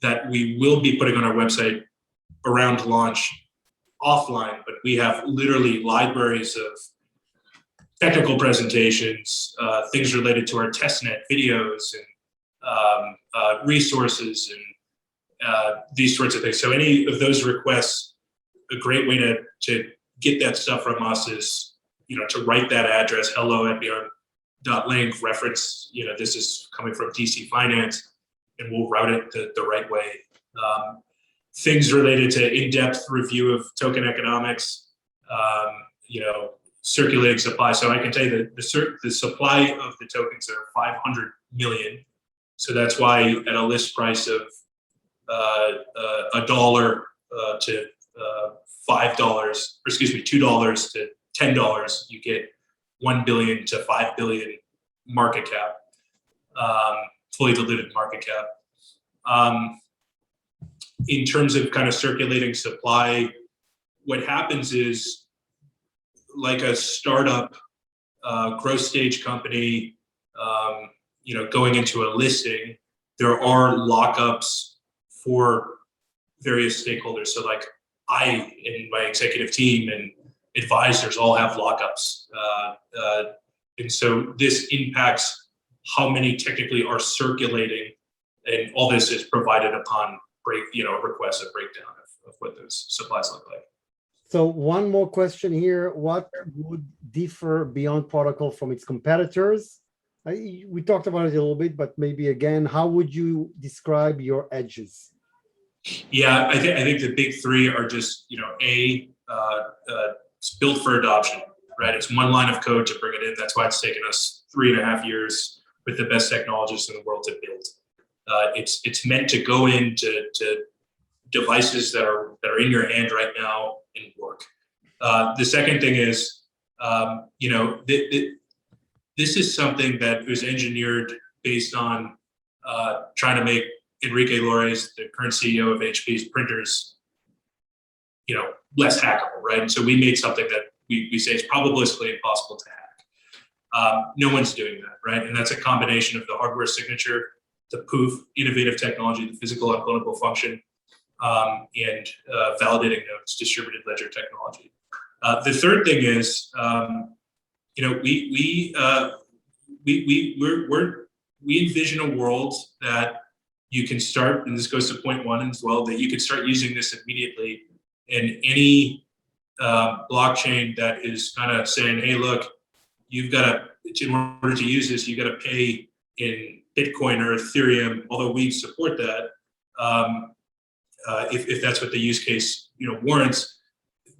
that we will be putting on our website around launch offline, but we have literally libraries of technical presentations, things related to our testnet videos and resources and these sorts of things. So any of those requests, a great way to get that stuff from us is, to write that address, hello@beyond.link, reference, this is coming from DC Finance, and we'll route it the right way. Things related to in-depth review of token economics, circulating supply. So I can tell you that the supply of the tokens are 500 million. So that's why at a list price of $1 to $5, $2 to $10, you get 1 billion to 5 billion market cap, fully diluted market cap. In terms of kind of circulating supply, what happens is, like a startup growth stage company, going into a listing, there are lockups for various stakeholders. So like I and my executive team and advisors all have lockups. And so this impacts how many technically are circulating, and all this is provided upon request a breakdown of what those supplies look like. So one more question here. What would differ Beyond Protocol from its competitors? We talked about it a little bit, but maybe again, how would you describe your edges? Yeah, I think the big three are just, it's built for adoption, right? It's one line of code to bring it in. That's why it's taken us 3.5 years with the best technologists in the world to build. It's meant to go into devices that are in your hand right now and work. The second thing is, this is something that was engineered based on trying to make Enrique Lores, the current CEO of HP's printers, less hackable, right? And so we made something that we say is probabilistically impossible to hack. No one's doing that, right? And that's a combination of the hardware signature, the POOF, innovative technology, the physical unclonable function, and validating nodes, distributed ledger technology. The third thing is, we envision a world that you can start, and this goes to point one as well, that you can start using this immediately, and any blockchain that is kind of saying, hey, look, you've got to, in order to use this, you got to pay in Bitcoin or Ethereum, although we support that, if that's what the use case warrants.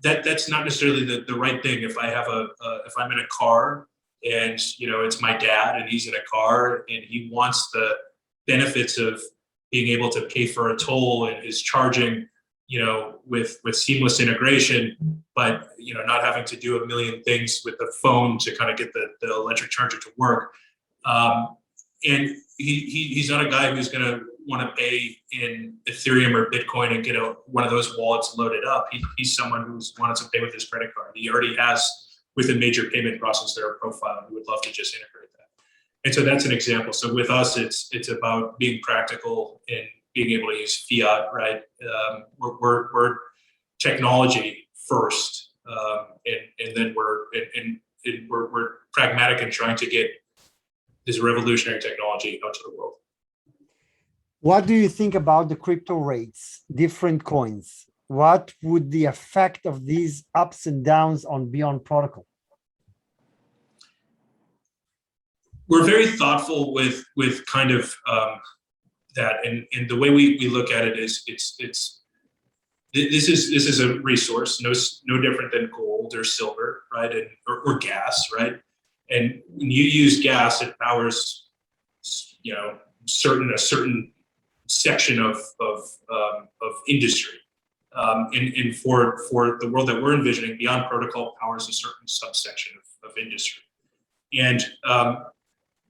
That's not necessarily the right thing. If I have if I'm in a car and it's my dad and he's in a car and he wants the benefits of being able to pay for a toll and is charging with seamless integration, but not having to do a million things with the phone to kind of get the electric charger to work, and he's not a guy who's going to want to pay in Ethereum or Bitcoin and get one of those wallets loaded up. He's someone who's wanted to pay with his credit card. He already has, with a major payment processor, a profile. He would love to just integrate that. And so that's an example. So with us, it's about being practical and being able to use fiat, right? We're technology first, and then we're pragmatic in trying to get this revolutionary technology out to the world. What do you think about the crypto rates, different coins? What would the effect of these ups and downs on Beyond Protocol? We're very thoughtful with kind of that, and the way we look at it is this is a resource, no different than gold or silver, right, or gas, right? And when you use gas, it powers a certain section of industry, and for the world that we're envisioning, Beyond Protocol powers a certain subsection of industry, and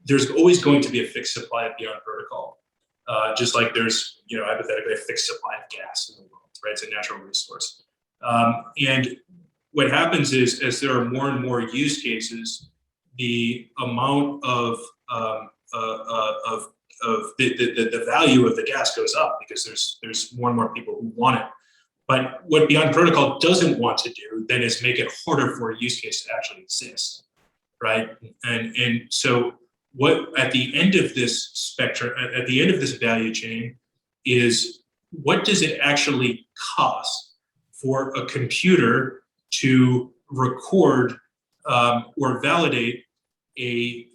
there's always going to be a fixed supply of Beyond Protocol. just like there's, hypothetically a fixed supply of gas in the world, right? It's a natural resource. And what happens is, as there are more and more use cases, the amount of the value of the gas goes up because there's more and more people who want it. But what Beyond Protocol doesn't want to do then is make it harder for a use case to actually exist, right? And so what at the end of this spectrum, at the end of this value chain, is what does it actually cost for a computer to record or validate a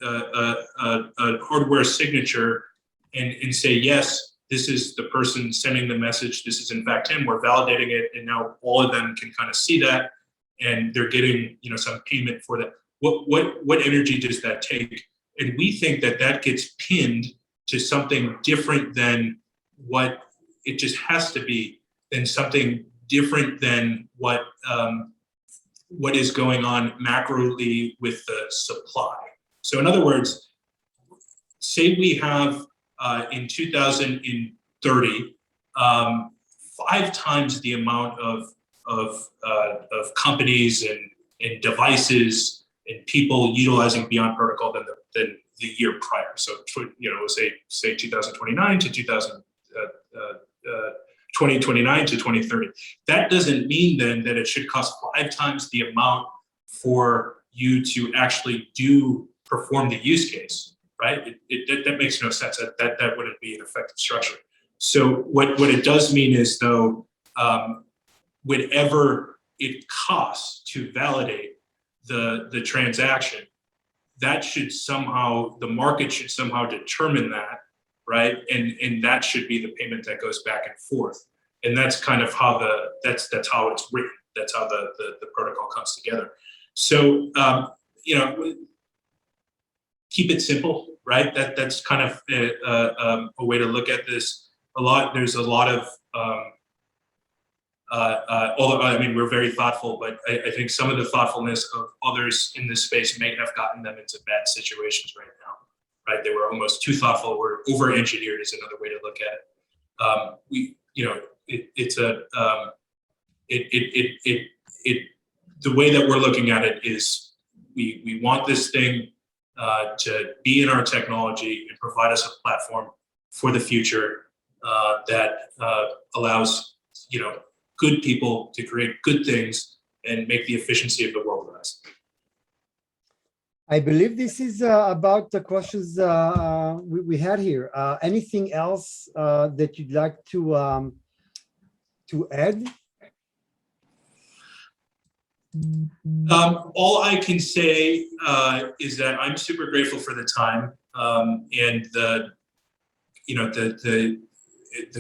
hardware signature and say, yes, this is the person sending the message, this is in fact him, we're validating it, and now all of them can kind of see that, and they're getting some payment for that. What energy does that take? And we think that that gets pinned to something different than what it just has to be, than something different than what is going on macroly with the supply. So in other words, say we have in 2030 5 times the amount of companies and devices and people utilizing Beyond Protocol than the year prior. So say 2029 to 2029 to 2030. That doesn't mean then that it should cost 5 times the amount for you to actually perform the use case, right? That makes no sense. That wouldn't be an effective structure. So what it does mean is, though, whatever it costs to validate the transaction, that should somehow, the market should somehow determine that, right? And that should be the payment that goes back and forth. And that's kind of how that's how it's written. That's how the protocol comes together. So keep it simple, right? That's kind of a way to look at this. There's a lot of although I mean we're very thoughtful, but I think some of the thoughtfulness of others in this space may have gotten them into bad situations right now. Right, they were almost too thoughtful, or over-engineered is another way to look at it. The way that we're looking at it is we want this thing to be in our technology and provide us a platform for the future that allows good people to create good things and make the efficiency of the world rise. I believe this is about the questions we had here. Anything else that you'd like to add? All I can say is that I'm super grateful for the time and the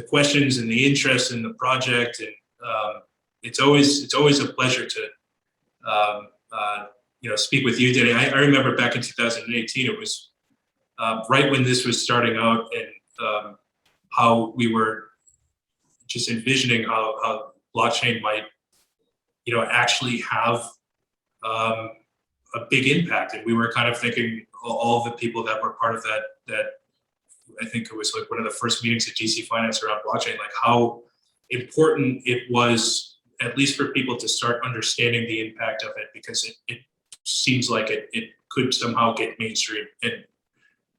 questions and the interest in the project, and it's always a pleasure to speak with you today. I remember back in 2018, it was right when this was starting out, and how we were just envisioning how blockchain might actually have a big impact. And we were kind of thinking, all the people that were part of that I think it was like one of the first meetings at DC Finance around blockchain, like how important it was, at least for people to start understanding the impact of it, because it seems like it could somehow get mainstream. And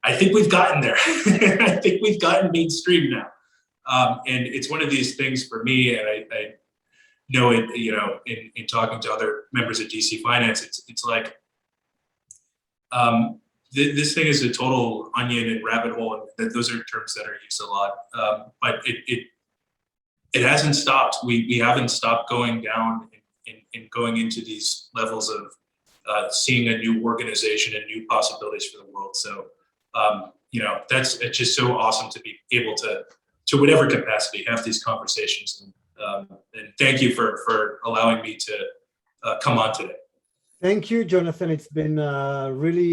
I think we've gotten there. I think we've gotten mainstream now. And it's one of these things for me, and I know it, in talking to other members of DC Finance, it's like, this thing is a total onion and rabbit hole, and those are terms that are used a lot. But it hasn't stopped. We haven't stopped going down and going into these levels of seeing a new organization and new possibilities for the world. So, it's just so awesome to be able to whatever capacity, have these conversations. And thank you for allowing me to come on today. Thank you, Jonathan. It's been really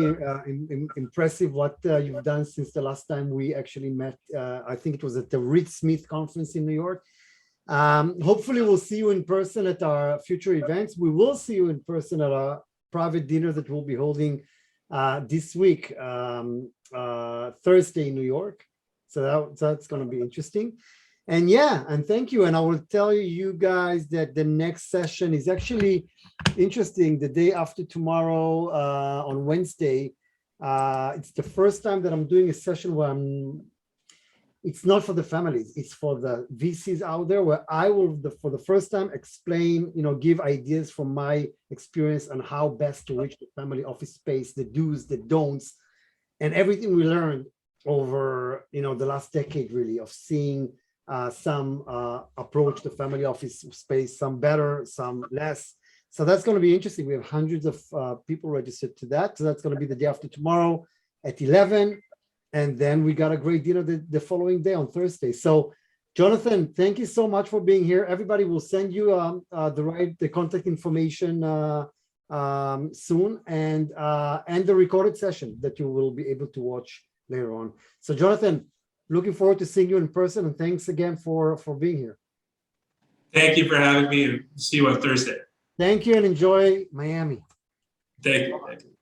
impressive what you've done since the last time we actually met. I think it was at the Reed Smith conference in New York. Hopefully we'll see you in person at our future events. We will see you in person at our private dinner that we'll be holding this week, Thursday in New York. that's going to be interesting. And yeah, and thank you. And I will tell you guys that the next session is actually interesting. The day after tomorrow, on Wednesday, it's the first time that I'm doing a session where it's not for the families, it's for the VCs out there, where I will, for the first time, explain, give ideas from my experience on how best to reach the family office space, the do's, the don'ts, and everything we learned over, the last decade, really, of seeing some approach the family office space, some better, some less. So that's going to be interesting. We have hundreds of people registered to that. So that's going to be the day after tomorrow at 11. And then we got a great dinner the following day on Thursday. So Jonathan, thank you so much for being here. Everybody will send you the contact information soon, and the recorded session that you will be able to watch later on. So Jonathan, looking forward to seeing you in person, and thanks again for being here. Thank you for having me, and see you on Thursday. Thank you, and enjoy Miami. Thank you.